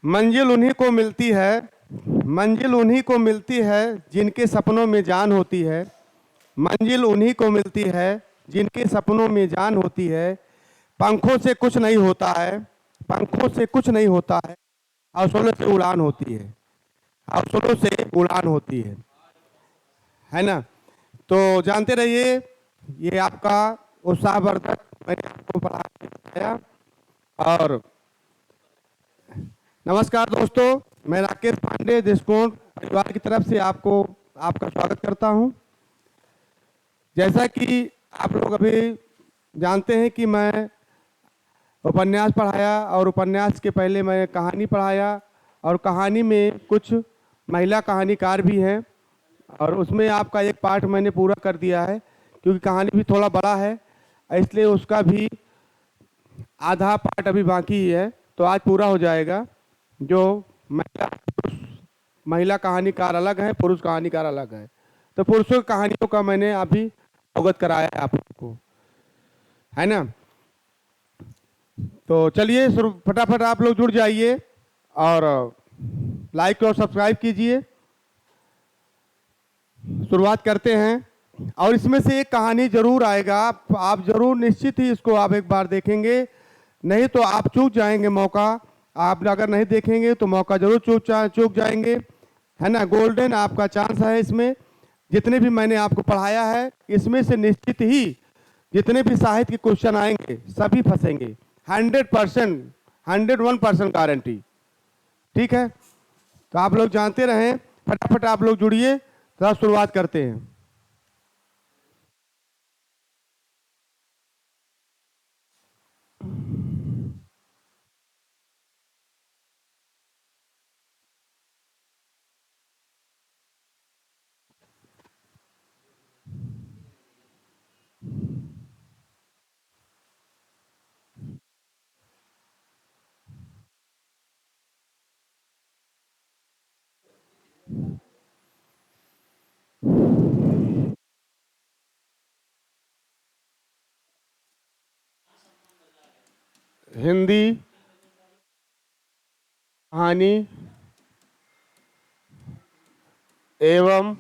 मंजिल उन्हीं को मिलती है, मंजिल उन्हीं को मिलती है जिनके सपनों में जान होती है। मंजिल उन्हीं को मिलती है जिनके सपनों में जान होती है। पंखों से कुछ नहीं होता है, पंखों से कुछ नहीं होता है, हौसलों से उड़ान होती है, हौसलों से उड़ान होती है ना। तो जानते रहिए, ये आपका उत्साहवर्धक मैंने आपको पढ़ाया। और नमस्कार दोस्तों, मैं राकेश पांडे दृष्टिकोण परिवार की तरफ से आपको आपका स्वागत करता हूं। जैसा कि आप लोग अभी जानते हैं कि मैं उपन्यास पढ़ाया और उपन्यास के पहले मैं कहानी पढ़ाया, और कहानी में कुछ महिला कहानीकार भी हैं, और उसमें आपका एक पार्ट मैंने पूरा कर दिया है, क्योंकि कहानी भी थोड़ा बड़ा है, इसलिए उसका भी आधा पार्ट अभी बाकी ही है। तो आज पूरा हो जाएगा। जो महिला महिला कहानीकार अलग है, पुरुष कहानीकार अलग है। तो पुरुषों की कहानियों का मैंने अभी अवगत कराया है आप लोगों को, है ना। तो चलिए फटाफट आप लोग जुड़ जाइए और लाइक और सब्सक्राइब कीजिए। शुरुआत करते हैं, और इसमें से एक कहानी जरूर आएगा, आप जरूर निश्चित ही इसको आप एक बार देखेंगे, नहीं तो आप चूक जाएंगे मौका। आप अगर नहीं देखेंगे तो मौका जरूर चूक जाएंगे, है ना। गोल्डन आपका चांस है इसमें। जितने भी मैंने आपको पढ़ाया है इसमें से निश्चित ही जितने भी साहित्य के क्वेश्चन आएंगे सभी फंसेंगे, 100%, 101% गारंटी। ठीक है, तो आप लोग जानते रहें, फटाफट आप लोग जुड़िए, तो शुरुआत करते हैं। हिंदी कहानी एवं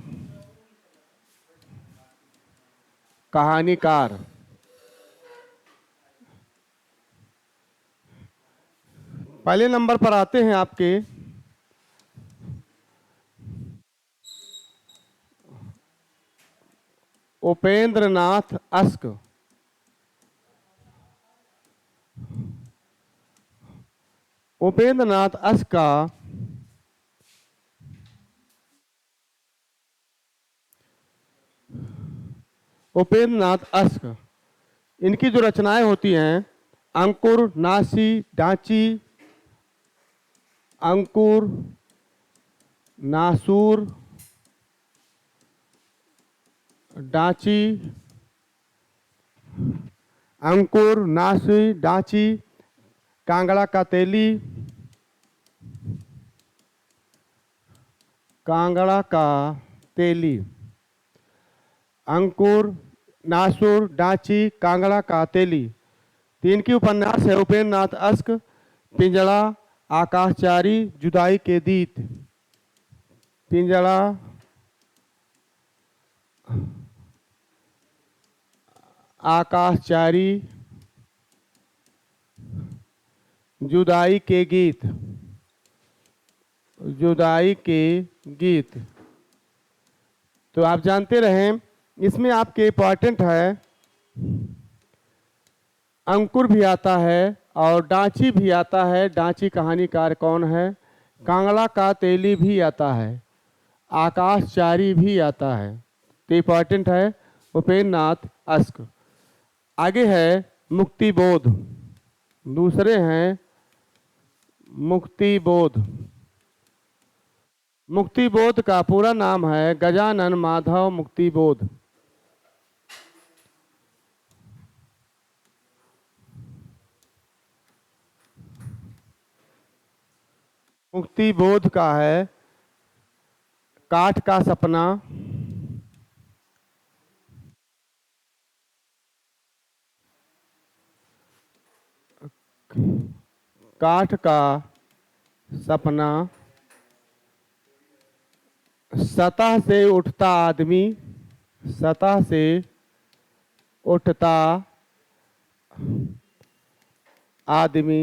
कहानीकार। पहले नंबर पर आते हैं आपके उपेंद्र नाथ अस्क। उपेंद्र नाथ अस्क का उपेंद्र नाथ अस्क, इनकी जो रचनाएं होती हैं, अंकुर, नासी, डांची, अंकुर, नासूर, डांची, अंकुर, नासी, डांची, कांगड़ा का तेली, कांगड़ा का तेली, अंकुर, नासूर, डांची, कांगड़ा का तेली। तीन की उपन्यास है उपेंद्र नाथ अस्क। पिंजड़ा, आकाशचारी, जुदाई के गीत। पिंजड़ा, आकाशचारी, जुदाई के गीत, जुदाई के गीत। तो आप जानते रहें, इसमें आपके इंपॉर्टेंट है, अंकुर भी आता है और डांची भी आता है। डांची कहानीकार कौन है? कांगड़ा का तेली भी आता है, आकाशचारी भी आता है। तो इंपॉर्टेंट है उपेंद्र नाथ अस्क। आगे है मुक्तिबोध। दूसरे हैं मुक्तिबोध। मुक्तिबोध का पूरा नाम है गजानन माधव मुक्तिबोध। मुक्तिबोध का है काठ का सपना, काठ का सपना, सतह से उठता आदमी, सतह से उठता आदमी,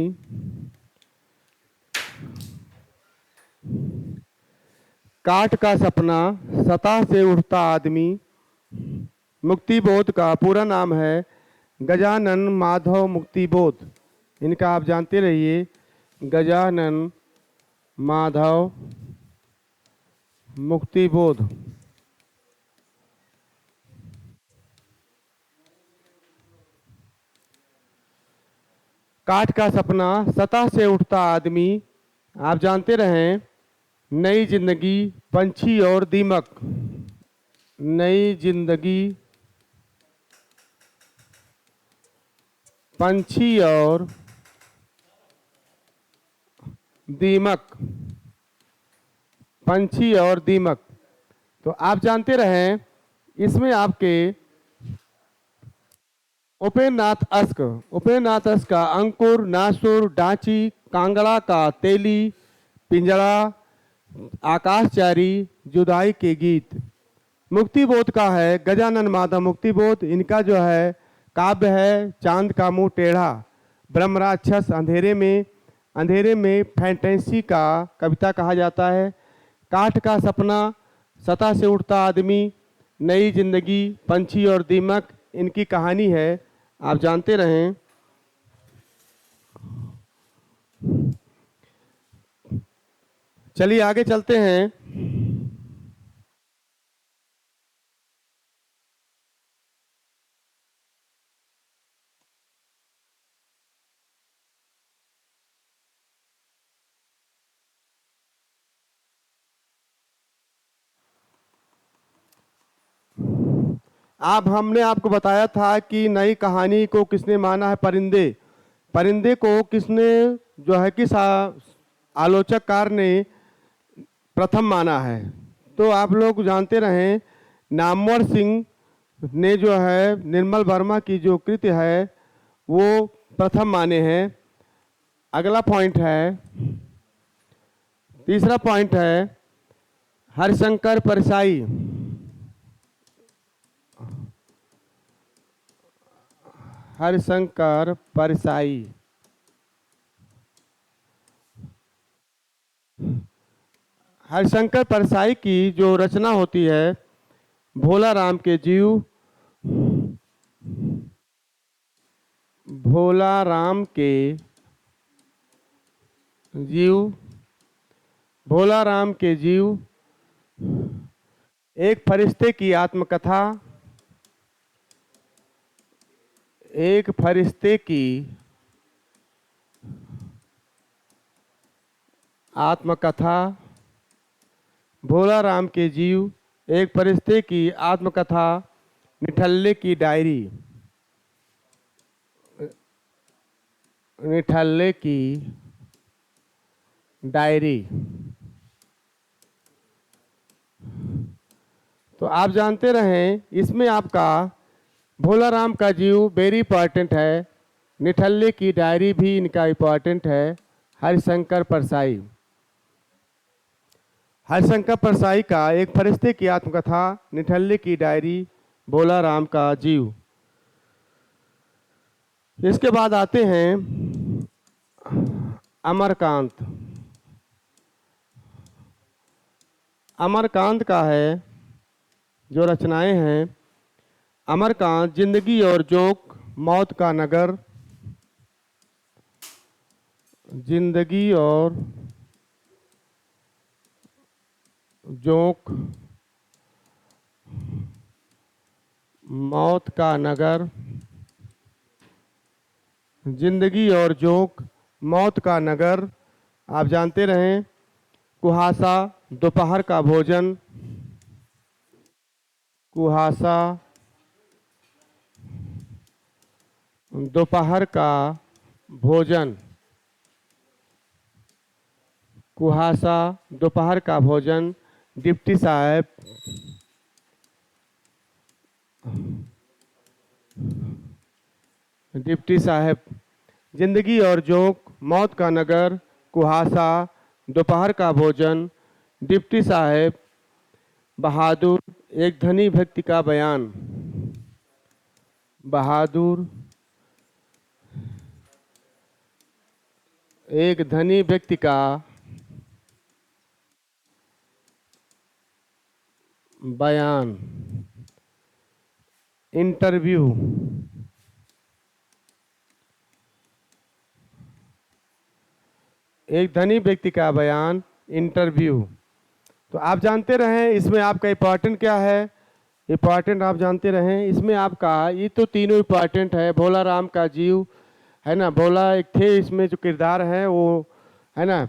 काठ का सपना, सतह से उठता आदमी। मुक्ति बोध का पूरा नाम है गजानन माधव मुक्ति बोध। इनका आप जानते रहिए, गजानन माधव मुक्ति बोध। काठ का सपना, सतह से उठता आदमी, आप जानते रहें। नई जिंदगी, पंछी और दीमक। नई जिंदगी, पंछी और दीमक। पंछी और दीमक। तो आप जानते रहें, इसमें आपके उपेन्द्रनाथ अश्क, उपेन्द्रनाथ अश्क का अंकुर, नासुर, डांची, कांगड़ा का तेली, पिंजड़ा, आकाशचारी, जुदाई के गीत। मुक्ति बोध का है गजानन माधव मुक्ति बोध। इनका जो है काव्य है चांद का मुंह टेढ़ा, ब्रह्मराक्षस, अंधेरे में फैंटेसी का कविता कहा जाता है। काठ का सपना, सतह से उठता आदमी, नई जिंदगी, पंछी और दीमक, इनकी कहानी है, आप जानते रहें। चलिए आगे चलते हैं। आप हमने आपको बताया था कि नई कहानी को किसने माना है, परिंदे। परिंदे को किसने जो है किस आलोचककार ने प्रथम माना है, तो आप लोग जानते रहें। नामवर सिंह ने जो है निर्मल वर्मा की जो कृति है वो प्रथम माने हैं। अगला पॉइंट है, तीसरा पॉइंट है हरिशंकर परसाई। हरिशंकर परसाई। हरिशंकर परसाई की जो रचना होती है, भोला राम के जीव, भोला राम के जीव, भोला राम के जीव, एक फरिश्ते की आत्मकथा, एक फरिश्ते की आत्मकथा, भोला राम के जीव, एक फरिश्ते की आत्मकथा, निठल्ले की डायरी, निठल्ले की डायरी। तो आप जानते रहें, इसमें आपका भोला राम का जीव वेरी इंपॉर्टेंट है, निठल्ले की डायरी भी इनका इंपॉर्टेंट है। हरिशंकर परसाई, हरिशंकर परसाई का एक फरिश्ते की आत्मकथा, निठल्ले की डायरी, भोला राम का जीव। इसके बाद आते हैं अमरकांत। अमरकांत का है जो रचनाएं हैं, अमरकांत, जिंदगी और जोक, मौत का नगर, जिंदगी और जोक, मौत का नगर, जिंदगी और जोक, मौत का नगर। आप जानते रहें। कुहासा, दोपहर का भोजन, कुहासा, दोपहर का भोजन, कुहासा, दोपहर का भोजन, डिप्टी साहब, डिप्टी साहब, जिंदगी और जोक, मौत का नगर, कुहासा, दोपहर का भोजन, डिप्टी साहब, बहादुर, एक धनी व्यक्ति का बयान। बहादुर, एक धनी व्यक्ति का बयान। इंटरव्यू, एक धनी व्यक्ति का बयान, इंटरव्यू। तो आप जानते रहें इसमें आपका इम्पॉर्टेंट क्या है। इम्पॉर्टेंट आप जानते रहें इसमें आपका, ये तो तीनों इम्पॉर्टेंट है। भोला राम का जीव है ना, भोला एक थे, इसमें जो किरदार है वो है ना,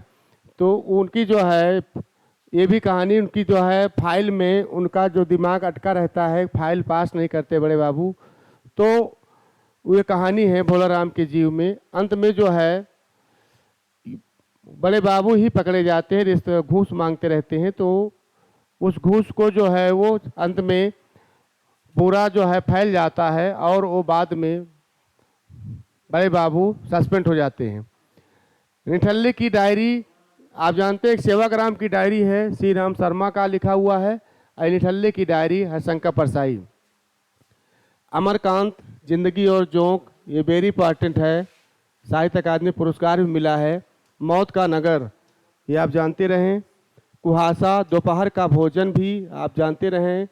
तो उनकी जो है ये भी कहानी उनकी जो है फाइल में उनका जो दिमाग अटका रहता है, फाइल पास नहीं करते बड़े बाबू। तो ये कहानी है भोला राम के जीव में। अंत में जो है बड़े बाबू ही पकड़े जाते हैं, रिश्ते घूस मांगते रहते हैं। तो उस घूस को जो है वो अंत में पूरा जो है फैल जाता है और वो बाद में बड़े बाबू सस्पेंड हो जाते हैं। निठल्ले की डायरी, आप जानते हैं एक सेवाग्राम की डायरी है, श्री राम शर्मा का लिखा हुआ है। और निठल्ले की डायरी हरिशंकर परसाई। अमरकांत, जिंदगी और जोंक, ये वेरी इंपॉर्टेंट है, साहित्य अकादमी पुरस्कार भी मिला है। मौत का नगर, ये आप जानते रहें। कुहासा, दोपहर का भोजन भी आप जानते रहें।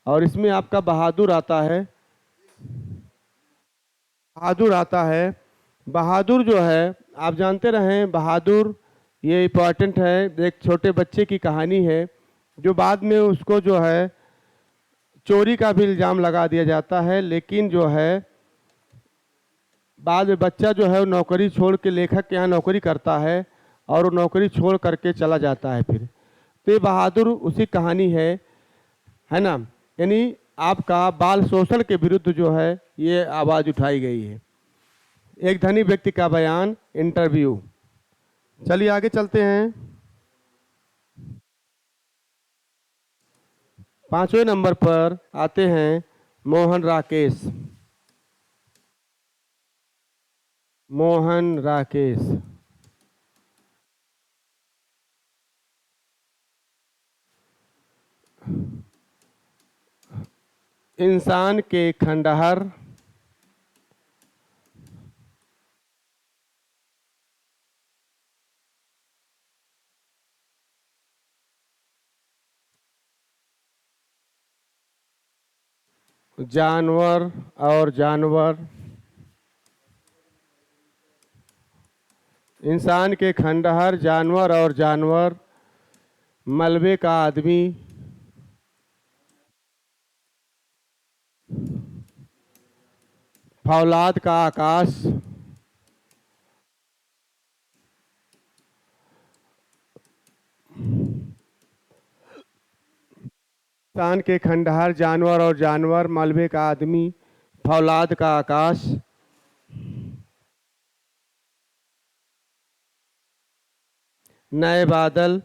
और इसमें आपका बहादुर आता है। बहादुर आता है। बहादुर जो है आप जानते रहें, बहादुर ये इम्पॉर्टेंट है। एक छोटे बच्चे की कहानी है जो बाद में उसको जो है चोरी का भी इल्ज़ाम लगा दिया जाता है, लेकिन जो है बाद में बच्चा जो है वो नौकरी छोड़ के लेखक के यहाँ नौकरी करता है और वो नौकरी छोड़ करके चला जाता है फिर। तो ये बहादुर उसी कहानी है ना। यानी आपका बाल शोषण के विरुद्ध जो है ये आवाज़ उठाई गई है। एक धनी व्यक्ति का बयान, इंटरव्यू। चलिए आगे चलते हैं। 5वें नंबर पर आते हैं मोहन राकेश। मोहन राकेश, इंसान के खंडहर, जानवर और जानवर, इंसान के खंडहर, जानवर और जानवर, मलबे का आदमी, फौलाद का आकाश, इंसान के खंडहर, जानवर और जानवर, मलबे का आदमी, फौलाद का आकाश, नए बादल,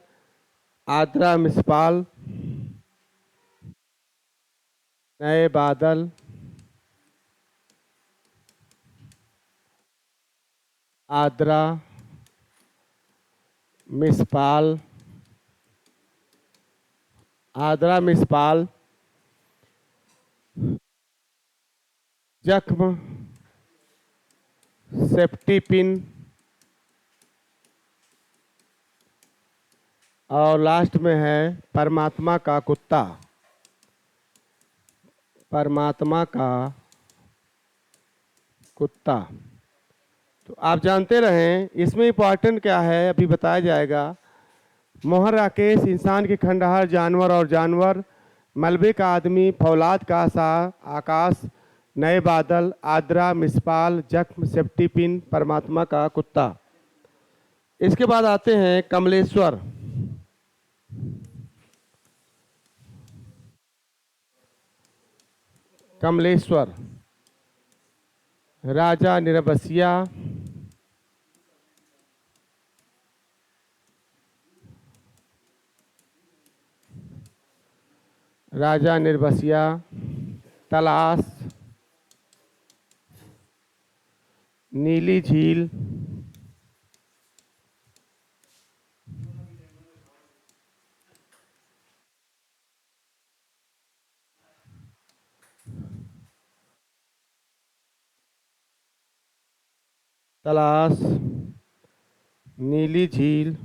आद्रा मिसपाल, नए बादल, आद्रा मिसपाल, आद्रा मिसपाल, जख्म, सेफ्टी पिन और लास्ट में है परमात्मा का कुत्ता। परमात्मा का कुत्ता। तो आप जानते रहें इसमें इम्पॉर्टेंट क्या है अभी बताया जाएगा। मोहन राकेश, इंसान के खंडहर, जानवर और जानवर, मलबे का आदमी, फौलाद का आकाश, नए बादल, आद्रा मिसपाल, जख्म, सेफ्टी पिन, परमात्मा का कुत्ता। इसके बाद आते हैं कमलेश्वर। कमलेश्वर, राजा निर्बसिया, राजा निर्बसिया, तलाश, नीली झील, तलाश, नीली झील,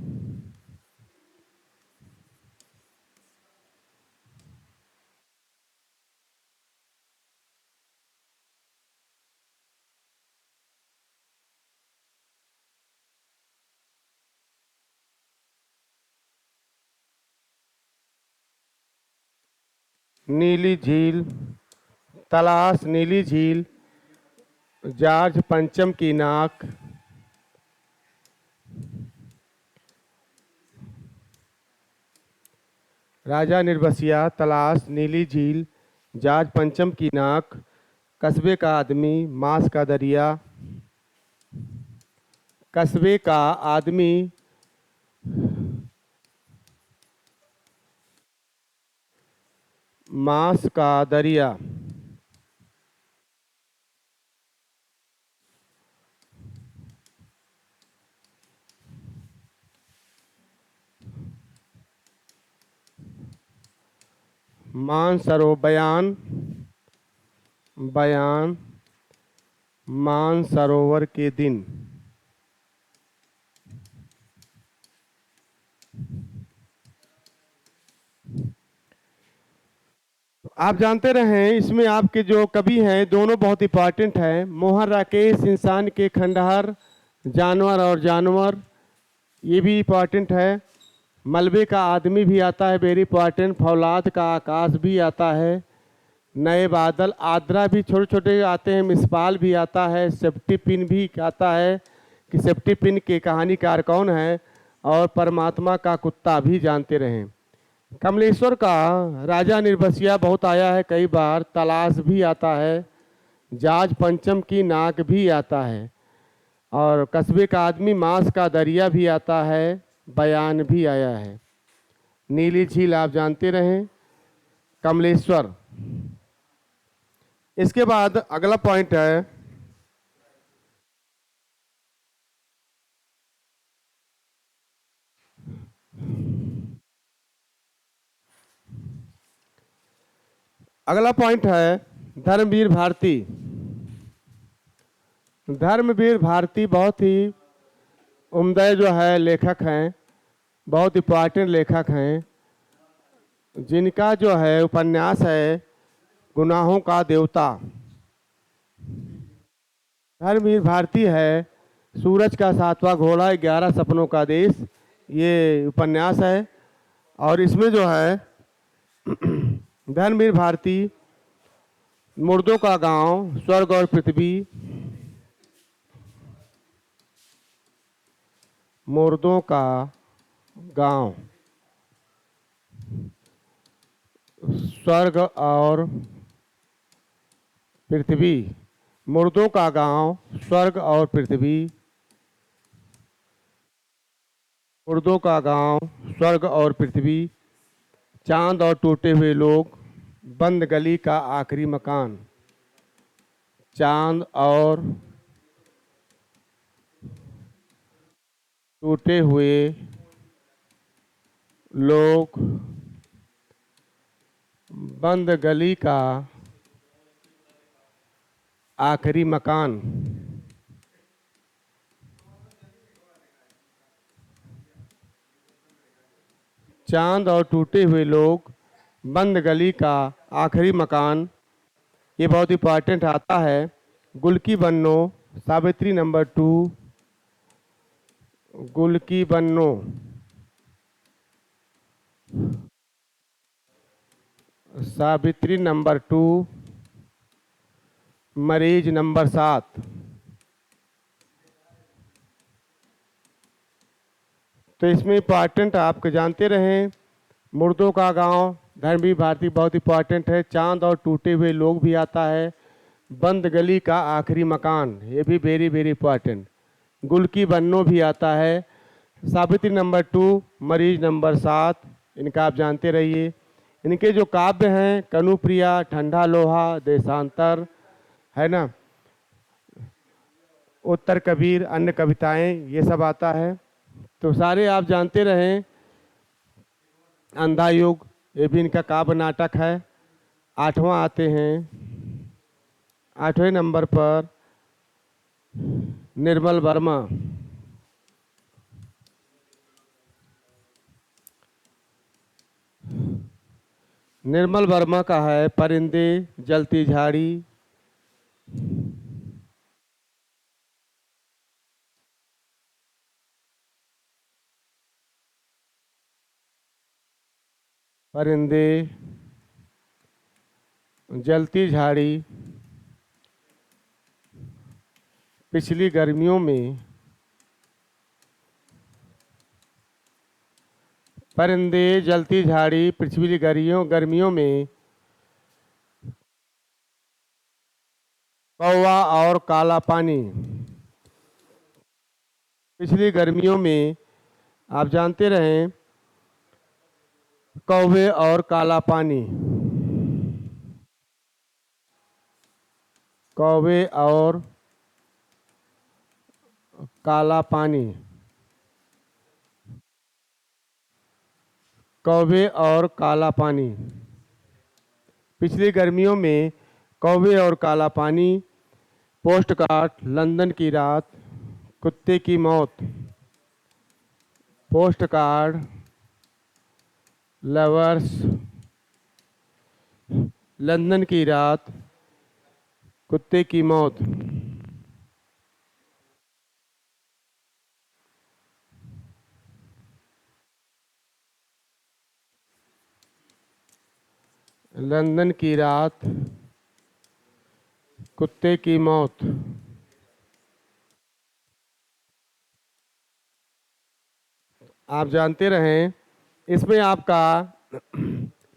नीली झील, तलाश नीली झील, जॉर्ज पंचम की नाक, राजा निर्बसिया, तलाश नीली झील, जॉर्ज पंचम की नाक, कस्बे का आदमी, मांस का दरिया, कस्बे का आदमी, मांस का दरिया, मानसरो बयान, बयान, मानसरोवर के दिन। आप जानते रहे इसमें आपके जो कवि हैं दोनों बहुत इंपॉर्टेंट हैं। मोहन राकेश, इंसान के खंडहर, जानवर और जानवर, ये भी इंपॉर्टेंट है। मलबे का आदमी भी आता है, वेरी इंपॉर्टेंट। फौलाद का आकाश भी आता है। नए बादल, आद्रा भी छोटे छोटे आते हैं। मिसपाल भी आता है। सेफ्टी पिन भी आता है कि सेफ्टी पिन के कहानीकार कौन है। और परमात्मा का कुत्ता भी जानते रहें। कमलेश्वर का राजा निर्बसिया बहुत आया है कई बार। तलाश भी आता है। जाज पंचम की नाक भी आता है। और कस्बे का आदमी, मांस का दरिया भी आता है। बयान भी आया है। नीली झील आप जानते रहें। कमलेश्वर। इसके बाद अगला पॉइंट है अगला पॉइंट है धर्मवीर भारती। धर्मवीर भारती बहुत ही उम्दा जो है लेखक हैं, बहुत इम्पॉर्टेंट लेखक हैं, जिनका जो है उपन्यास है गुनाहों का देवता। धर्मवीर भारती है सूरज का सातवां घोड़ा, 11 सपनों का देश, ये उपन्यास है। और इसमें जो है धर्मवीर भारती, मुर्दों का गांव, स्वर्ग और पृथ्वी, मुर्दों का गांव, स्वर्ग और पृथ्वी, मुर्दों का गांव, स्वर्ग और पृथ्वी, मुर्दों का गांव, स्वर्ग और पृथ्वी, चांद और टूटे हुए लोग, बंद गली का आखिरी मकान, चांद और टूटे हुए लोग, बंद गली का आखिरी मकान। चांद और टूटे हुए लोग, बंद गली का आखिरी मकान, ये बहुत इंपॉर्टेंट आता है। गुल की बन्नो, सावित्री नंबर 2, गुल की बन्नो, सावित्री नंबर 2, मरीज नंबर 7। तो इसमें इंपॉर्टेंट आप जानते रहें, मुर्दों का गांव, धर्मवीर भारती बहुत इंपॉर्टेंट है। चांद और टूटे हुए लोग भी आता है। बंद गली का आखिरी मकान, ये भी वेरी वेरी इंपॉर्टेंट। गुल की बन्नो भी आता है। सावित्री नंबर 2, मरीज नंबर 7, इनका आप जानते रहिए। इनके जो काव्य हैं, कनुप्रिया, ठंडा लोहा, देशांतर, है ना, उत्तर कबीर, अन्य कविताएं, ये सब आता है। तो सारे आप जानते रहें। अंधा युग, ये भी इनका काव्य नाटक है। 8वां आते हैं, 8वें नंबर पर निर्मल वर्मा, निर्मल वर्मा का है परिंदे जलती झाड़ी। परिंदे जलती झाड़ी पिछली गर्मियों में, परिंदे जलती झाड़ी पिछली गर्मियों में कौवा और काला पानी। पिछली गर्मियों में आप जानते रहें कौवे और काला पानी, कौवे और काला पानी, कौवे और काला पानी। पिछली गर्मियों में कौवे और काला पानी, पोस्ट कार्ड लंदन की रात, कुत्ते की मौत। पोस्ट कार्ड लवर्स लंदन की रात, कुत्ते की मौत। लंदन की रात, कुत्ते की मौत। आप जानते रहें इसमें आपका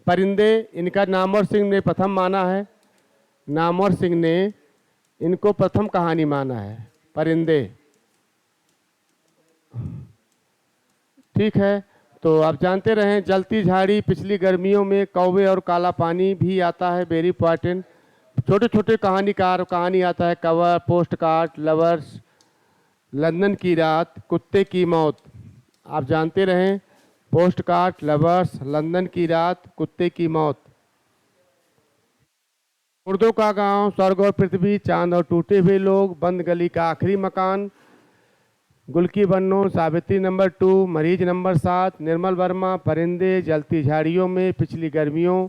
परिंदे, इनका नामवर सिंह ने प्रथम माना है। नामवर सिंह ने इनको प्रथम कहानी माना है परिंदे। ठीक है, तो आप जानते रहें जलती झाड़ी पिछली गर्मियों में कौवे और काला पानी भी आता है, वेरी इंपॉर्टेंट। छोटे छोटे कहानीकार कहानी आता है, cover, post card, lovers, London की रात, कुत्ते की मौत। आप जानते रहें पोस्ट कार्ड, लवर्स, लंदन की रात, कुत्ते की मौत। मुर्दों का गांव, स्वर्ग और पृथ्वी, चांद और टूटे हुए लोग, बंद गली का आखिरी मकान, गुल की बन्नो, सावित्री नंबर 2, मरीज नंबर 7, निर्मल वर्मा, परिंदे जलती झाड़ियों में पिछली गर्मियों,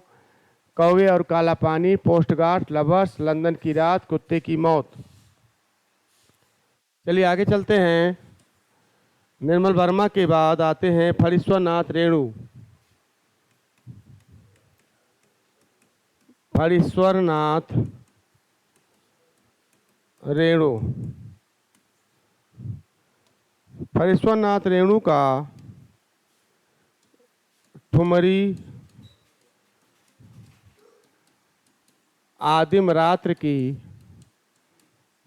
कौवे और काला पानी, पोस्ट कार्ड, लवर्स, लंदन की रात, कुत्ते की मौत। चलिए आगे चलते हैं। निर्मल वर्मा के बाद आते हैं फणीश्वरनाथ रेणु। फणीश्वरनाथ रेणु, फणीश्वरनाथ रेणु का ठुमरी आदिम रात्र की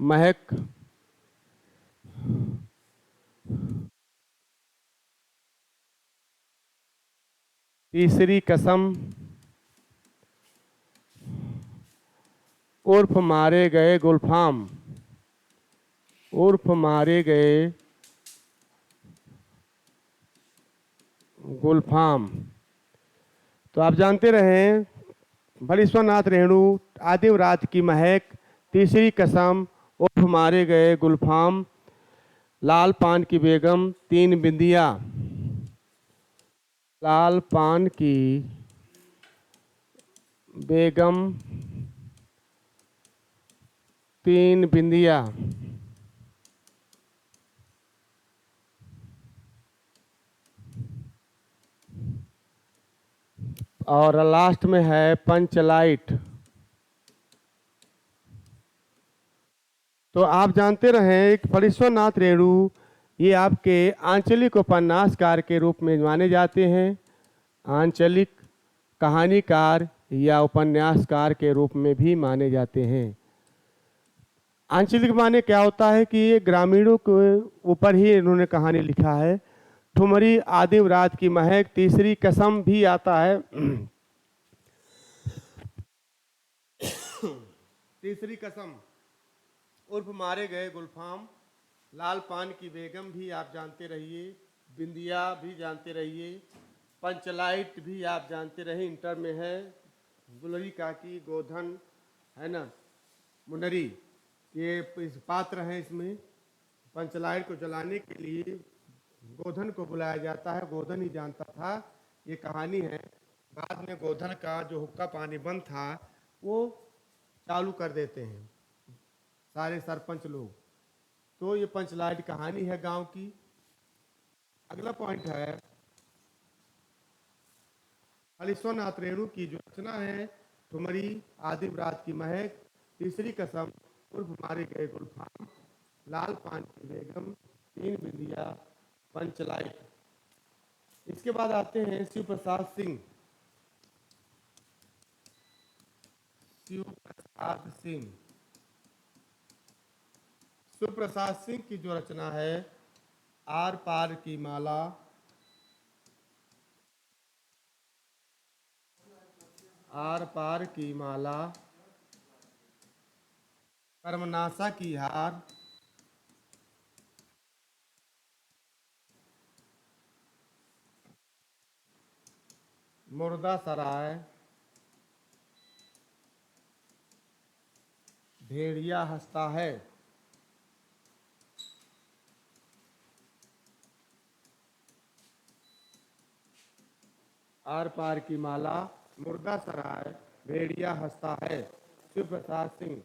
महक, तीसरी कसम, उर्फ मारे गए गुलफाम, उर्फ मारे गए गुलफाम। तो आप जानते रहें फणीश्वरनाथ रेणु, आदिम रात की महक, तीसरी कसम, उर्फ मारे गए गुलफाम, लाल पान की बेगम, तीन बिंदिया। लाल पान की बेगम, तीन बिंदिया। और लास्ट में है पंचलाइट। तो आप जानते रहें फणीश्वरनाथ रेणु ये आपके आंचलिक उपन्यासकार के रूप में माने जाते हैं। आंचलिक कहानीकार या उपन्यासकार के रूप में भी माने जाते हैं। आंचलिक माने क्या होता है कि ये ग्रामीणों के ऊपर ही इन्होंने कहानी लिखा है। ठुमरी आदिम रात की महक, तीसरी कसम भी आता है। तीसरी कसम, उर्फ मारे गए गुलफाम, लाल पान की बेगम भी आप जानते रहिए, बिंदिया भी जानते रहिए, पंचलाइट भी आप जानते रहिए, इंटर में है, गुलरी काकी, गोधन, है ना, मुनरी, ये पात्र हैं इसमें। पंचलाइट को जलाने के लिए गोधन को बुलाया जाता है। गोधन ही जानता था, ये कहानी है। बाद में गोधन का जो हुक्का पानी बंद था वो चालू कर देते हैं सारे सरपंच लोग। तो ये पंचलाइट कहानी है गांव की। अगला पॉइंट है हरीश्वरनाथ रेणु की जो रचना है, ठुमरी, आदि व्रात की महक, तीसरी कसम उर्फ मारे गए गुलफाम, लाल पान की बेगम, तीन बिंदिया, पंचलाइट। इसके बाद आते हैं शिव प्रसाद सिंह। शिव प्रसाद सिंह शिव प्रसाद सिंह की जो रचना है, आर पार की माला, आर पार की माला, कर्मनाशा की हार, मुर्दा सराय, भेड़िया हंसता है। आर पार की माला, मुर्दा सराय, भेड़िया हंसता है। शिव प्रसाद सिंह।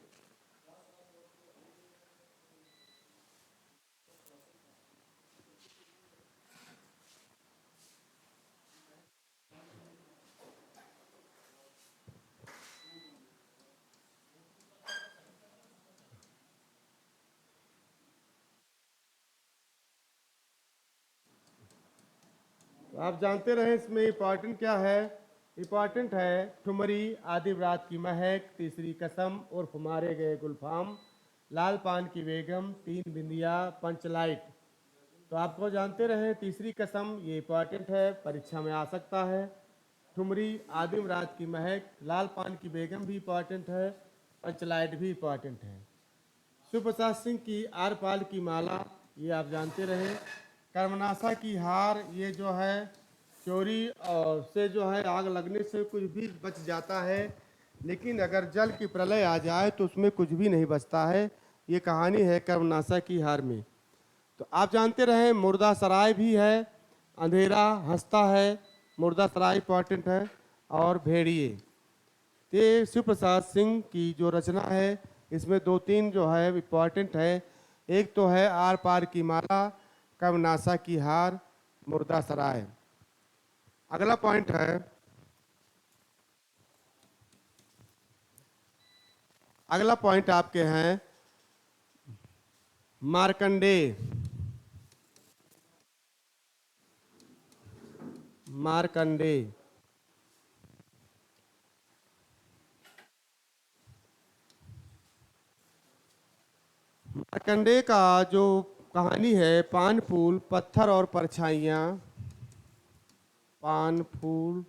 तो आप जानते रहे इसमें इंपॉर्टेंट क्या है। इंपॉर्टेंट है ठुमरी, आदि व्रात की महक, तीसरी कसम उर्फ मारे गए गुलफाम, लाल पान की बेगम, तीन बिंदिया, पंचलाइट। तो आपको जानते रहे तीसरी कसम, ये इंपॉर्टेंट है, परीक्षा में आ सकता है। ठुमरी, आदिम रात की महक, लाल पान की बेगम भी इंपॉर्टेंट है, पंचलाइट भी इंपॉर्टेंट है। शिव प्रसाद सिंह की आर पाल की माला, ये आप जानते रहे। कर्मनाशा की हार, ये जो है चोरी और से जो है आग लगने से कुछ भी बच जाता है, लेकिन अगर जल की प्रलय आ जाए तो उसमें कुछ भी नहीं बचता है। ये कहानी है कर्मनाशा की हार में। तो आप जानते रहे मुर्दा सराय भी है, अंधेरा हंसता है, मुर्दा सराय इंपॉर्टेंट है, और भेड़िए। ये शिव प्रसाद सिंह की जो रचना है, इसमें दो तीन जो है इम्पॉर्टेंट है। एक तो है आर पार की माला, कर्मनाशा की हार, मुर्दा सराय। अगला पॉइंट है, अगला पॉइंट आपके हैं मार्कंडेय। मार्कंडेय मार्कंडेय का जो कहानी है, पान फूल, पत्थर और परछाइयाँ, पान फूल,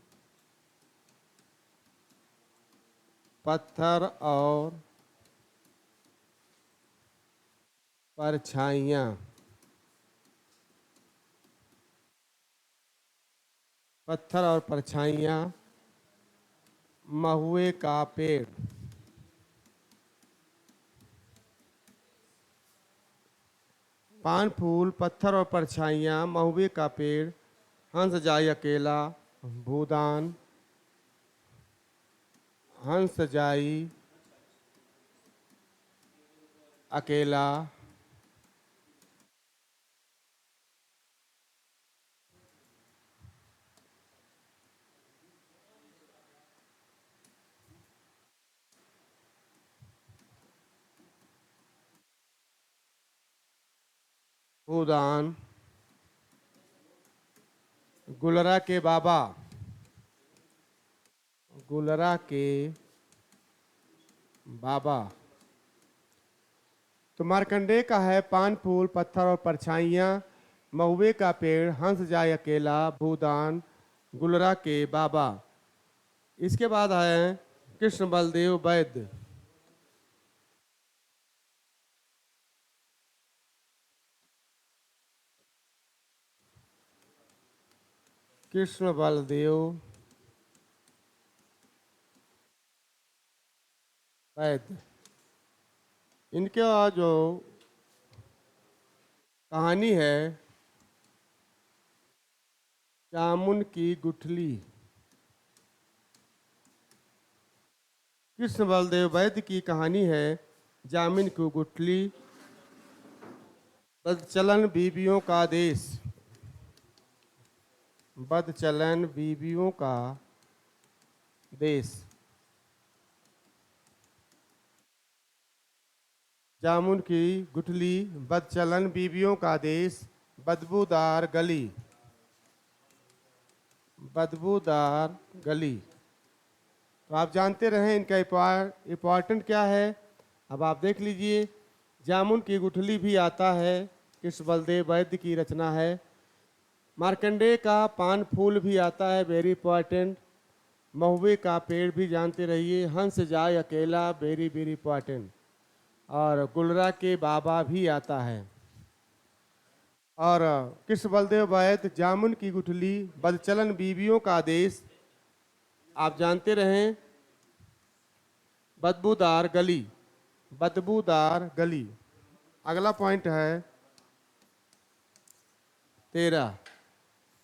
पत्थर और परछाइयाँ। पत्थर और परछाइयाँ, महुए का पेड़। पान फूल, पत्थर और परछाइयाँ, महुए का पेड़, हंस जाए अकेला, भूदान, हंस जाई अकेला, भूदान, गुलरा के बाबा, गुलरा के बाबा। तो मार्कंडेय का है पान फूल, पत्थर और परछाइयाँ, महुए का पेड़, हंस जाए अकेला, भूदान, गुलरा के बाबा। इसके बाद है कृष्ण बलदेव वैद्य। कृष्ण बलदेव वैद्य। इनका जो कहानी है जामुन की गुठली। कृष्ण बलदेव वैद्य की कहानी है जामुन की गुठली। बदचलन बीवियों का देश, बदचलन बीवियों का देश। जामुन की गुठली, बदचलन बीवियों का देश, बदबूदार गली, बदबूदार गली। तो आप जानते रहे इनका इम्पॉर्टेंट क्या है। अब आप देख लीजिए, जामुन की गुठली भी आता है, कृष्ण बलदेव वैद्य की रचना है। मार्कंडेय का पान फूल भी आता है, वेरी इंपॉर्टेंट। महुए का पेड़ भी जानते रहिए। हंस जाए अकेला, वेरी वेरी इंपॉर्टेंट। और गुलरा के बाबा भी आता है। और कृष्ण बलदेव वैद्य, जामुन की गुठली, बदचलन बीवियों का देश, आप जानते रहें। बदबूदार गली, बदबूदार गली। अगला पॉइंट है 13।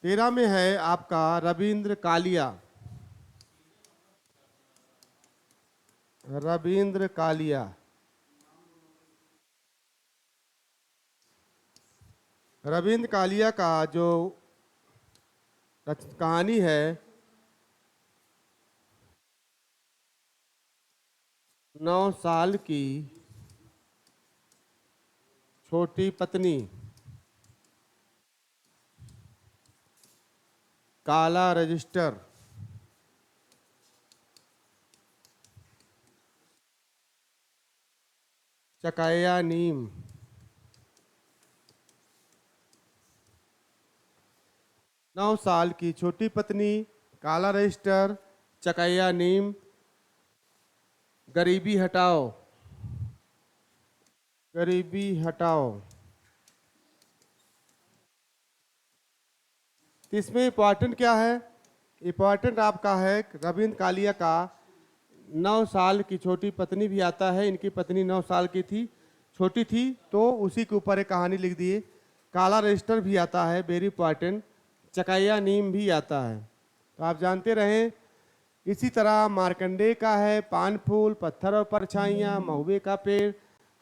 13 में है आपका रविंद्र कालिया। रविंद्र कालिया, रविंद्र कालिया का जो कहानी है 9 साल की छोटी पत्नी, काला रजिस्टर, चकाया नीम। 9 साल की छोटी पत्नी, काला रजिस्टर, चकाया नीम, गरीबी हटाओ, गरीबी हटाओ। तो इसमें इम्पॉर्टेंट क्या है? इम्पॉर्टेंट आपका है रविंद्र कालिया का 9 साल की छोटी पत्नी भी आता है। इनकी पत्नी 9 साल की थी, छोटी थी, तो उसी के ऊपर एक कहानी लिख दिए। काला रजिस्टर भी आता है, वेरी इंपॉर्टेंट। चकाइया नीम भी आता है, तो आप जानते रहें। इसी तरह मार्कंडेय का है पान फूल, पत्थर और परछाइयाँ, महुए का पेड़,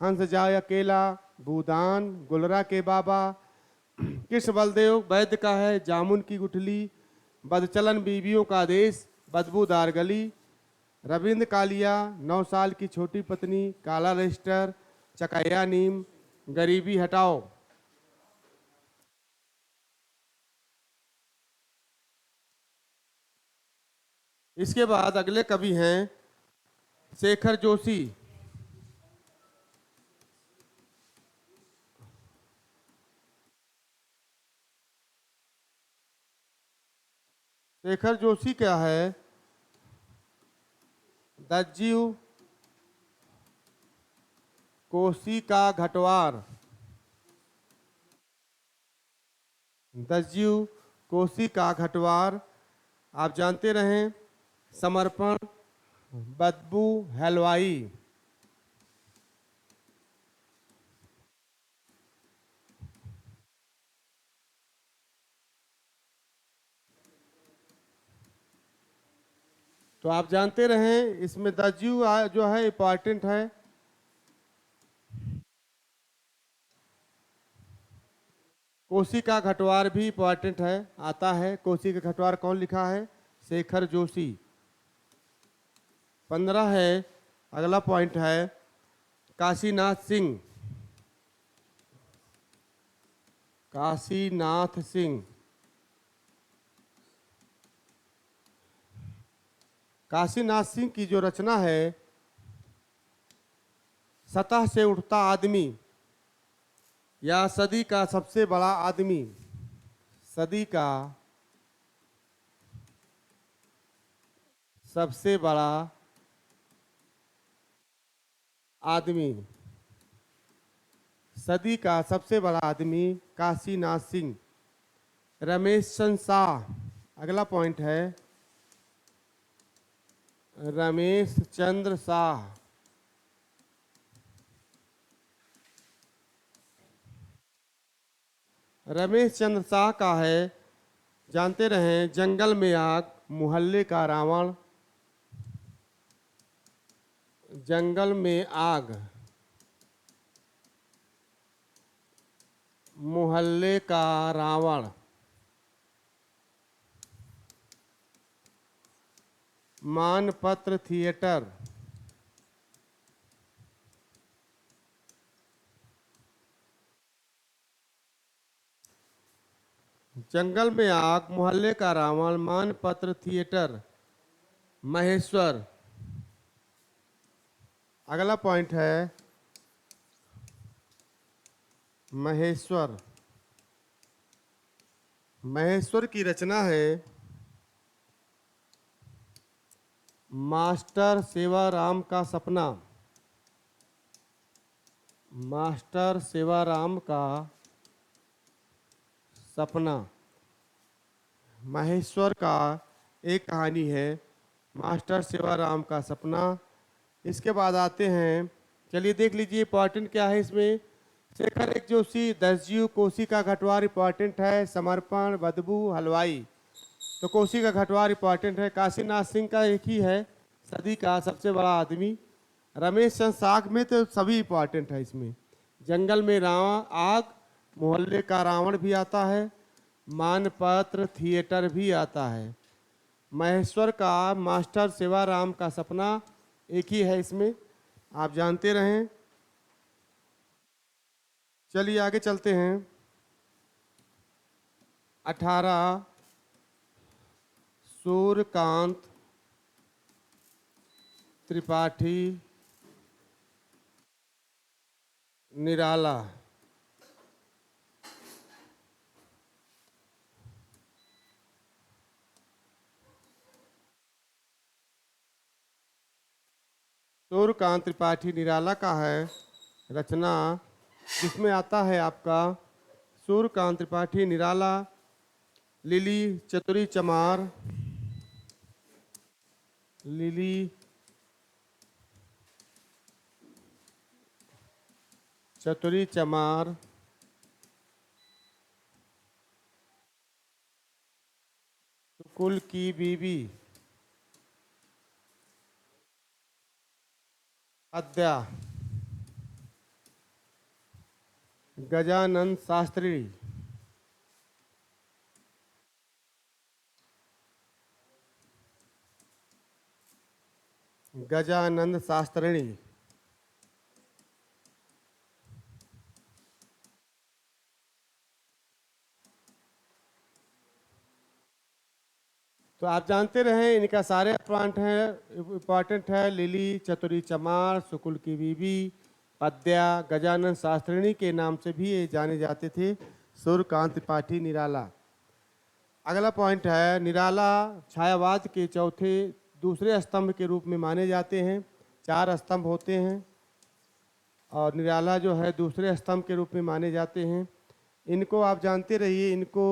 हंस जाए अकेला, भूदान, गुलरा के बाबा। कृष्ण बलदेव वैद्य का है जामुन की गुठली, बदचलन बीवियों का देश, बदबूदार गली। रविंद्र कालिया, 9 साल की छोटी पत्नी, काला रजिस्टर, चकाया नीम, गरीबी हटाओ। इसके बाद अगले कवि हैं शेखर जोशी। शेखर जोशी क्या है? दज्यू कोसी का घटवार, दज्यू कोसी का घटवार, आप जानते रहें। समर्पण, बदबू हलवाई। तो आप जानते रहें इसमें दज्यू जो है इंपॉर्टेंट है। कोसी का घटवार भी इंपॉर्टेंट है, आता है। कोसी का घटवार कौन लिखा है? शेखर जोशी। 15 है, अगला पॉइंट है काशीनाथ सिंह। काशीनाथ सिंह, काशीनाथ सिंह की जो रचना है सतह से उठता आदमी, या सदी का सबसे बड़ा आदमी, सदी का सबसे बड़ा आदमी, सदी का सबसे बड़ा आदमी काशीनाथ सिंह। रमेश चंद्र शाह, अगला पॉइंट है रमेश चंद्र शाह। रमेश चंद्र शाह का है, जानते रहें, जंगल में आग मोहल्ले का रावण। जंगल में आग मोहल्ले का रावण। मानपत्र थिएटर। जंगल में आग मोहल्ले का रावण मानपत्र थिएटर महेश्वर। अगला पॉइंट है महेश्वर। महेश्वर की रचना है मास्टर सेवाराम का सपना। मास्टर सेवाराम का सपना महेश्वर का एक कहानी है, मास्टर सेवाराम का सपना। इसके बाद आते हैं, चलिए देख लीजिए इंपॉर्टेंट क्या है इसमें। शेखर एक जोशी, दसजीव, कोसी का घटवार इंपॉर्टेंट है, समर्पण, बदबू, हलवाई। तो कोसी का घटवार इंपॉर्टेंट है। काशीनाथ सिंह का एक ही है, सदी का सबसे बड़ा आदमी। रमेश चंद्र शाह में तो सभी इंपॉर्टेंट है इसमें। जंगल में आग मोहल्ले का रावण भी आता है, मानपत्र थिएटर भी आता है। महेश्वर का मास्टर सेवाराम का सपना एक ही है इसमें, आप जानते रहें। चलिए आगे चलते हैं। 18 सूर्यकांत त्रिपाठी निराला। सूर्यकांत त्रिपाठी निराला का है रचना, जिसमें आता है आपका सूर्यकांत त्रिपाठी निराला, लिली चतुरी चमार। लिली चतुरी चमार, सुकुल की बीबी, अद्या, गजानन शास्त्री। गजानंद शास्त्रिणी। तो आप जानते रहे इनका सारे इंपॉर्टेंट है। लिली चतुरी चमार, सुकुल की बीबी, पद्या, गजानन शास्त्रिणी के नाम से भी ये जाने जाते थे, सूर्यकांत त्रिपाठी निराला। अगला पॉइंट है, निराला छायावाद के दूसरे स्तंभ के रूप में माने जाते हैं। 4 स्तंभ होते हैं और निराला जो है दूसरे स्तंभ के रूप में माने जाते हैं। इनको आप जानते रहिए, इनको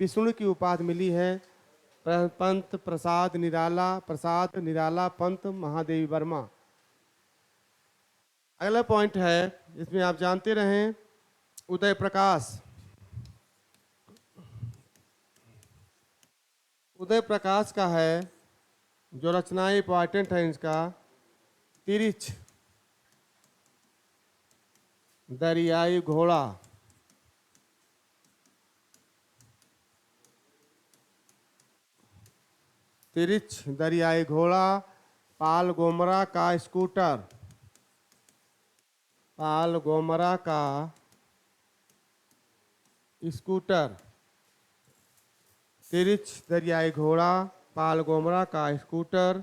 विष्णु की उपाधि मिली है, पंत प्रसाद निराला पंत महादेवी वर्मा। अगला पॉइंट है, इसमें आप जानते रहें उदय प्रकाश। उदय प्रकाश का है जो रचनाएं इंपॉर्टेंट है इसका, तिरिछ, दरियाई घोड़ा, तिरिछ दरियाई घोड़ा, पाल गोमरा का स्कूटर, पाल गोमरा का स्कूटर, तिरिछ दरियाई घोड़ा, पाल गोमरा का स्कूटर,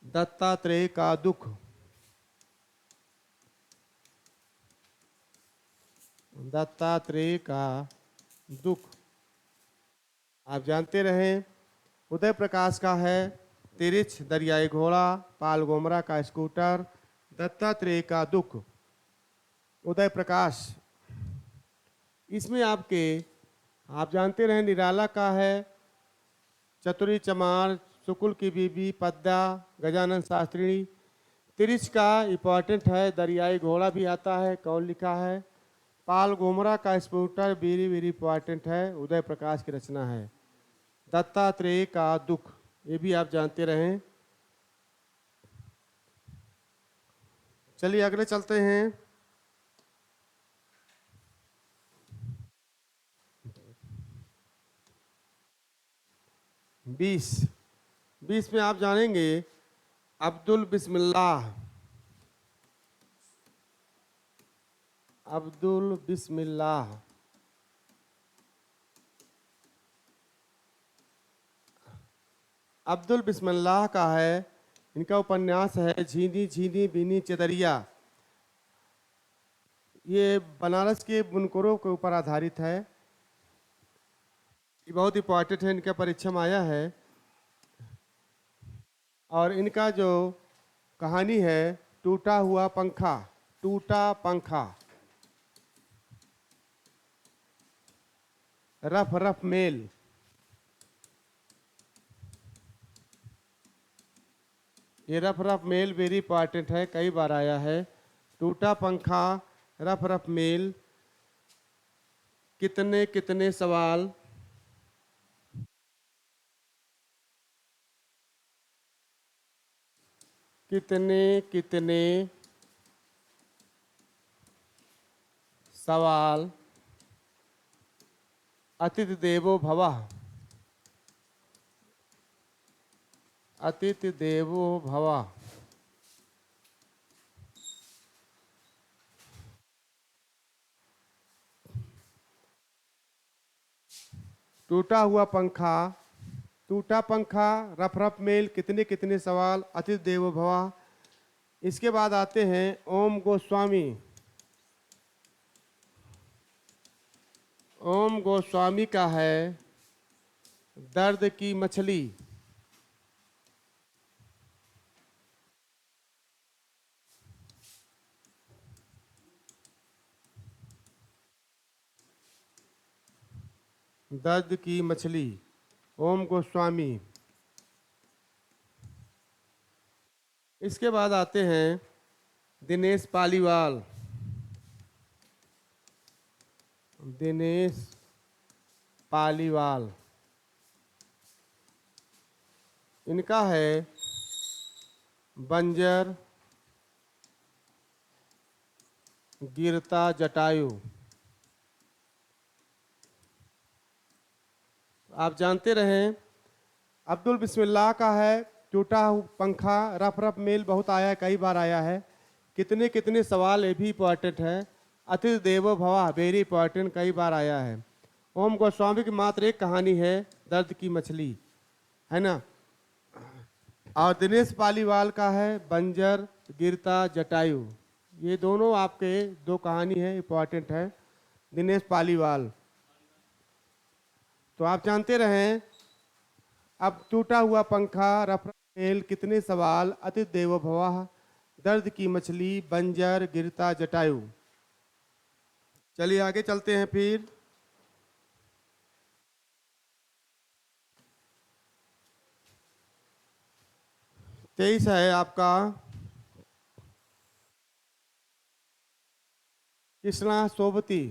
दत्तात्रेय का दुख, दत्तात्रेय का दुख। आप जानते रहें उदय प्रकाश का है तिरिछ दरियाई घोड़ा, पाल गोमरा का स्कूटर, दत्तात्रेय का दुख। उदय प्रकाश इसमें आप जानते रहे निराला का है चतुरी चमार, सुकुल की बीबी, पद्या, गजानन शास्त्री। तिरिछ का इंपॉर्टेंट है, दरियाई घोड़ा भी आता है, कौन लिखा है, पाल गोमरा का स्पूटर वेरी वेरी इंपॉर्टेंट है, उदय प्रकाश की रचना है। दत्तात्रेय का दुख, ये भी आप जानते रहें। चलिए अगले चलते हैं। बीस बीस में आप जानेंगे अब्दुल बिस्मिल्लाह। अब्दुल बिस्मिल्लाह अब्दुल बिस्मिल्लाह का है, इनका उपन्यास है झीनी झीनी बीनी चदरिया। ये बनारस के बुनकरों के ऊपर आधारित है। ये बहुत इंपॉर्टेंट है, इनका परीक्षा में आया है। और इनका जो कहानी है टूटा हुआ पंखा। टूटा पंखा, रफ रफ मेल, ये rough rough mail very important है, कई बार आया है। टूटा पंखा, रफ रफ मेल, कितने कितने सवाल, कितने कितने सवाल, अतिथि देवो भवः। अतिथि देवो भवः, टूटा हुआ पंखा, टूटा पंखा, रफ रफ मेल, कितने कितने सवाल, अतिथि देवो भवः। इसके बाद आते हैं ओम गोस्वामी। ओम गोस्वामी का है दर्द की मछली। दर्द की मछली, ओम गोस्वामी। इसके बाद आते हैं दिनेश पालीवाल। दिनेश पालीवाल, इनका है बंजर गिरता जटायु। आप जानते रहें अब्दुल बिस्मिल्लाह का है टूटा पंखा, रफ रफ मेल बहुत आया है, कई बार आया है। कितने कितने सवाल, ये भी इंपॉर्टेंट है। अतिथि देवो भवा वेरी इंपॉर्टेंट, कई बार आया है। ओम गोस्वामी की मात्र एक कहानी है दर्द की मछली, है ना। और दिनेश पालीवाल का है बंजर गिरता जटायु। ये दोनों आपके दो कहानी है, इंपॉर्टेंट है। दिनेश पालीवाल तो आप जानते रहें। अब टूटा हुआ पंखा, रफ मेल, कितने सवाल, अतिथि देवो भवः, दर्द की मछली, बंजर गिरता जटायु। चलिए आगे चलते हैं फिर। तेईस है आपका कृष्णा सोबती।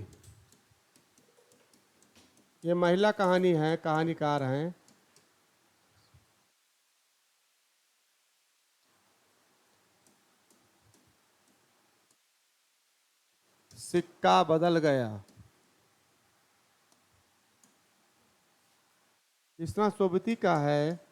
ये महिला कहानी है, कहानीकार हैं। सिक्का बदल गया। कृष्णा सोबती का है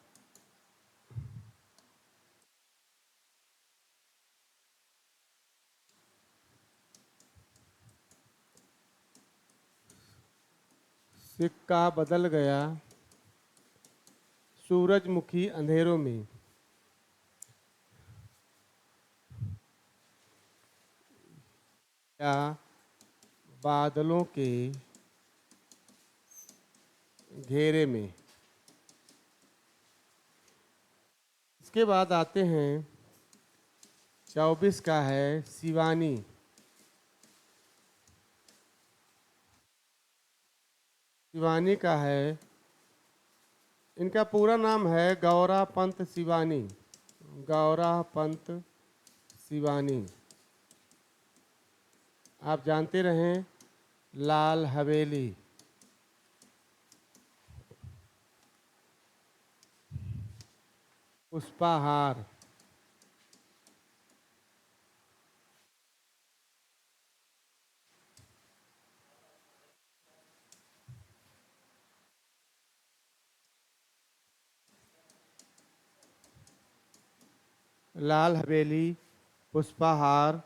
सिक्का बदल गया, सूरजमुखी अंधेरों में। या बादलों के घेरे में। इसके बाद आते हैं 24 का है शिवानी। शिवानी का है, इनका पूरा नाम है गौरा पंत शिवानी। गौरा पंत शिवानी, आप जानते रहें लाल हवेली, पुष्पाहार, लाल हवेली, पुष्पाहार,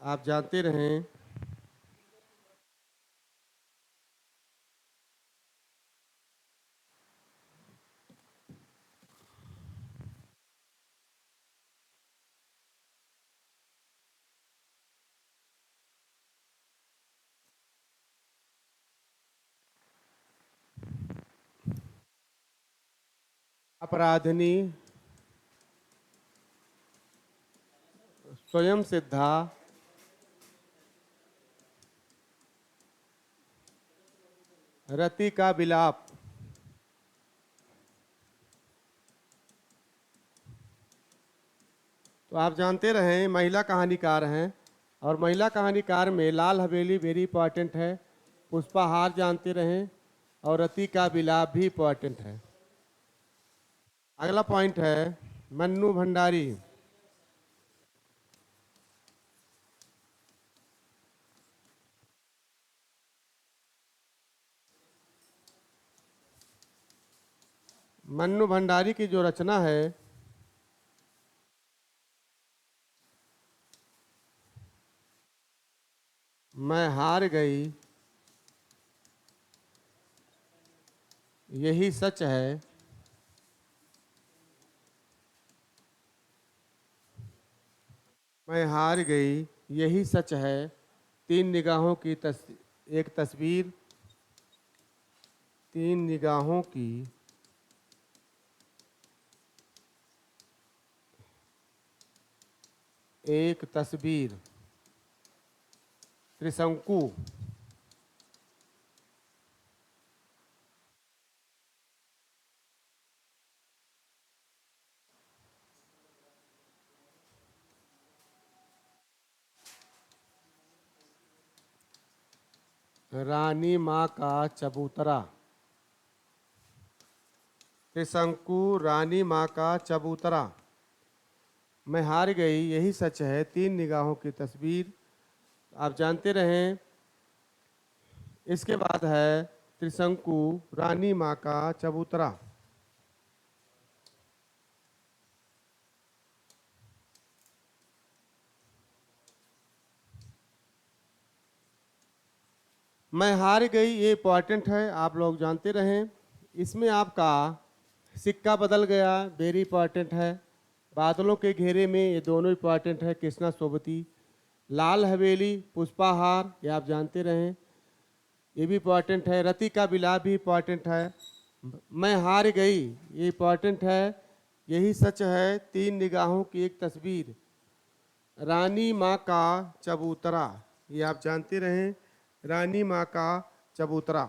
आप जानते रहें। अपराधिनी, स्वयं सिद्धा, रति का विलाप, तो आप जानते रहें महिला कहानीकार हैं। और महिला कहानीकार में लाल हवेली वेरी इंपॉर्टेंट है, पुष्पाहार जानते रहें, और रति का विलाप भी इंपॉर्टेंट है। अगला पॉइंट है मन्नू भंडारी। मन्नू भंडारी की जो रचना है मैं हार गई, यही सच है, मैं हार गई यही सच है, तीन निगाहों की एक तस्वीर, तीन निगाहों की एक तस्वीर, त्रिशंकु, रानी माँ का चबूतरा, त्रिशंकु, रानी माँ का चबूतरा, मैं हार गई यही सच है, तीन निगाहों की तस्वीर, आप जानते रहें। इसके बाद है त्रिशंकु, रानी माँ का चबूतरा। मैं हार गई ये इंपॉर्टेंट है, आप लोग जानते रहें। इसमें आपका सिक्का बदल गया, वेरी इंपॉर्टेंट है। बादलों के घेरे में, ये दोनों इंपॉर्टेंट है, कृष्णा सोबती। लाल हवेली, पुष्पाहार, ये आप जानते रहें, ये भी इंपॉर्टेंट है। रति का विलाप भी इंपॉर्टेंट है। मैं हार गई ये इंपॉर्टेंट है, यही सच है, तीन निगाहों की एक तस्वीर, रानी माँ का चबूतरा, ये आप जानते रहें, रानी माँ का चबूतरा।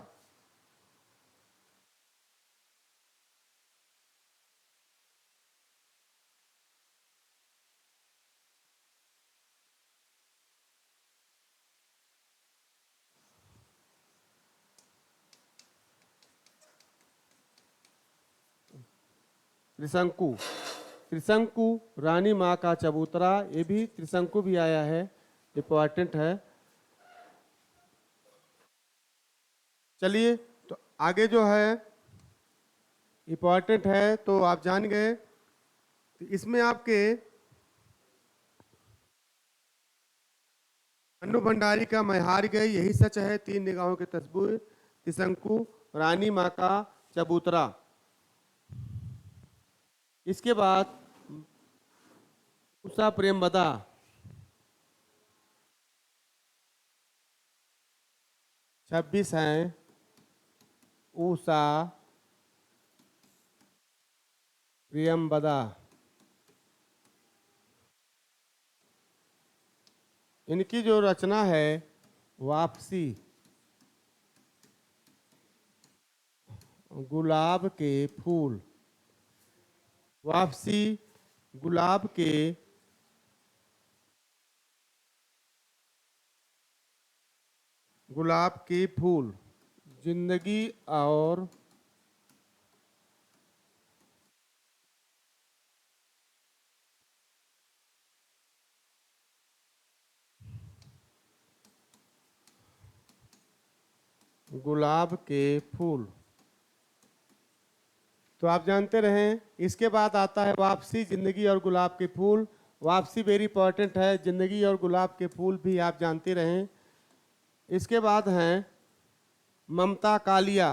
त्रिशंकु, त्रिशंकु, रानी माँ का चबूतरा, ये भी त्रिशंकु भी आया है, इंपॉर्टेंट है। चलिए, तो आगे जो है इंपॉर्टेंट है तो आप जान गए। तो इसमें आपके मन्नू भंडारी का मैं हार गई यही सच है, तीन निगाहों की तस्वीर, त्रिशंकु, रानी माँ का चबूतरा। इसके बाद उषा प्रेमवदा, 26 हैं, उषा प्रेमवदा। इनकी जो रचना है वापसी, गुलाब के फूल, वापसी, गुलाब के गुलाब के फूल, जिंदगी और गुलाब के फूल। तो आप जानते रहें, इसके बाद आता है वापसी, जिंदगी और गुलाब के फूल। वापसी वेरी इंपॉर्टेंट है, जिंदगी और गुलाब के फूल भी आप जानते रहें। इसके बाद हैं ममता कालिया,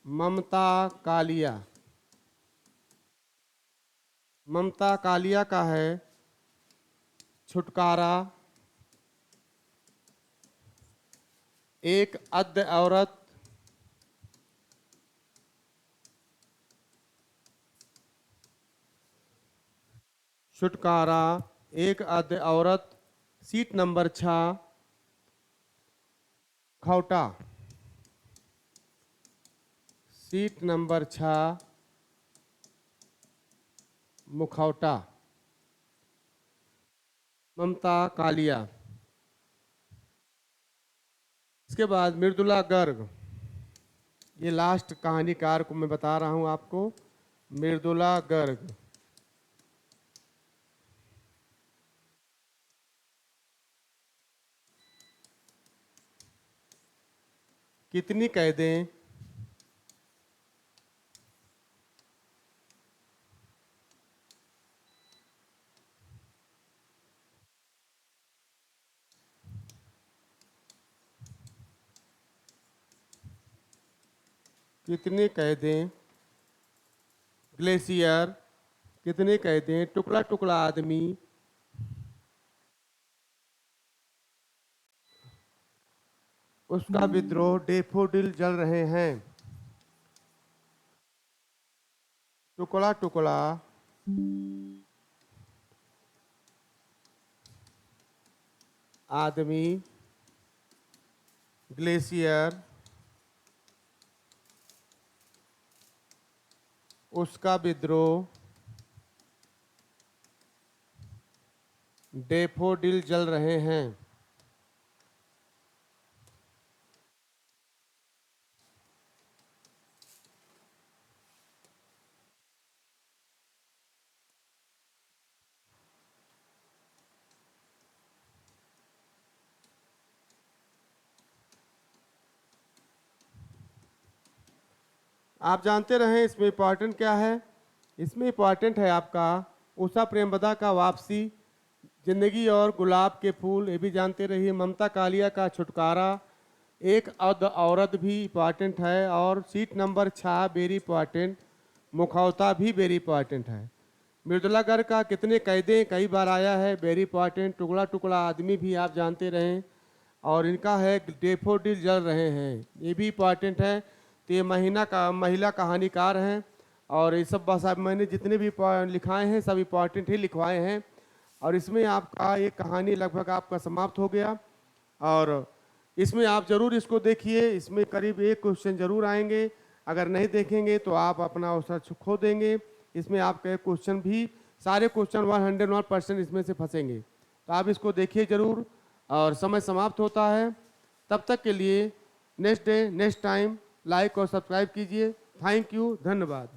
ममता कालिया। ममता कालिया का है छुटकारा, एक अद्य औरत, छुटकारा, एक अद्य औरत, सीट नंबर 6 खौटा, सीट नंबर 6 मुखौटा। ममता कालिया। इसके बाद मृदुला गर्ग, ये लास्ट कहानीकार को मैं बता रहा हूं आपको, मृदुला गर्ग। कितनी कैदें, कितनी कैदें, ग्लेशियर, कितनी कैदें, टुकड़ा टुकड़ा आदमी, उसका विद्रोह, डेफोडिल जल रहे हैं, टुकड़ा टुकड़ा आदमी, ग्लेशियर, उसका विद्रोह, डेफोडिल जल रहे हैं। आप जानते रहें इसमें इंपॉर्टेंट क्या है। इसमें इंपॉर्टेंट है आपका उषा प्रेमवदा का वापसी, जिंदगी और गुलाब के फूल, ये भी जानते रहिए। ममता कालिया का छुटकारा, एक अद औरत भी इंपॉर्टेंट है, और सीट नंबर 6 वेरी इंपॉर्टेंट, मुखौता भी वेरी इंपॉर्टेंट है। मृदुला गर्ग का कितने कैदे कई बार आया है, वेरी इंपॉर्टेंट। टुकड़ा टुकड़ा आदमी भी आप जानते रहें, और इनका है डेफोडिल जल रहे हैं, ये भी इंपॉर्टेंट है। तो ये महिला कहानीकार हैं, और ये सब बस मैंने जितने भी लिखाए हैं सब इंपॉर्टेंट ही लिखवाए हैं। और इसमें आपका ये कहानी लगभग आपका समाप्त हो गया। और इसमें आप ज़रूर इसको देखिए, इसमें करीब एक क्वेश्चन ज़रूर आएंगे, अगर नहीं देखेंगे तो आप अपना अवसर खो देंगे। इसमें आपके क्वेश्चन भी सारे क्वेश्चन 101% इसमें से फंसेंगे, तो आप इसको देखिए ज़रूर। और समय समाप्त होता है, तब तक के लिए next day next time like और सब्सक्राइब कीजिए। थैंक यू, धन्यवाद।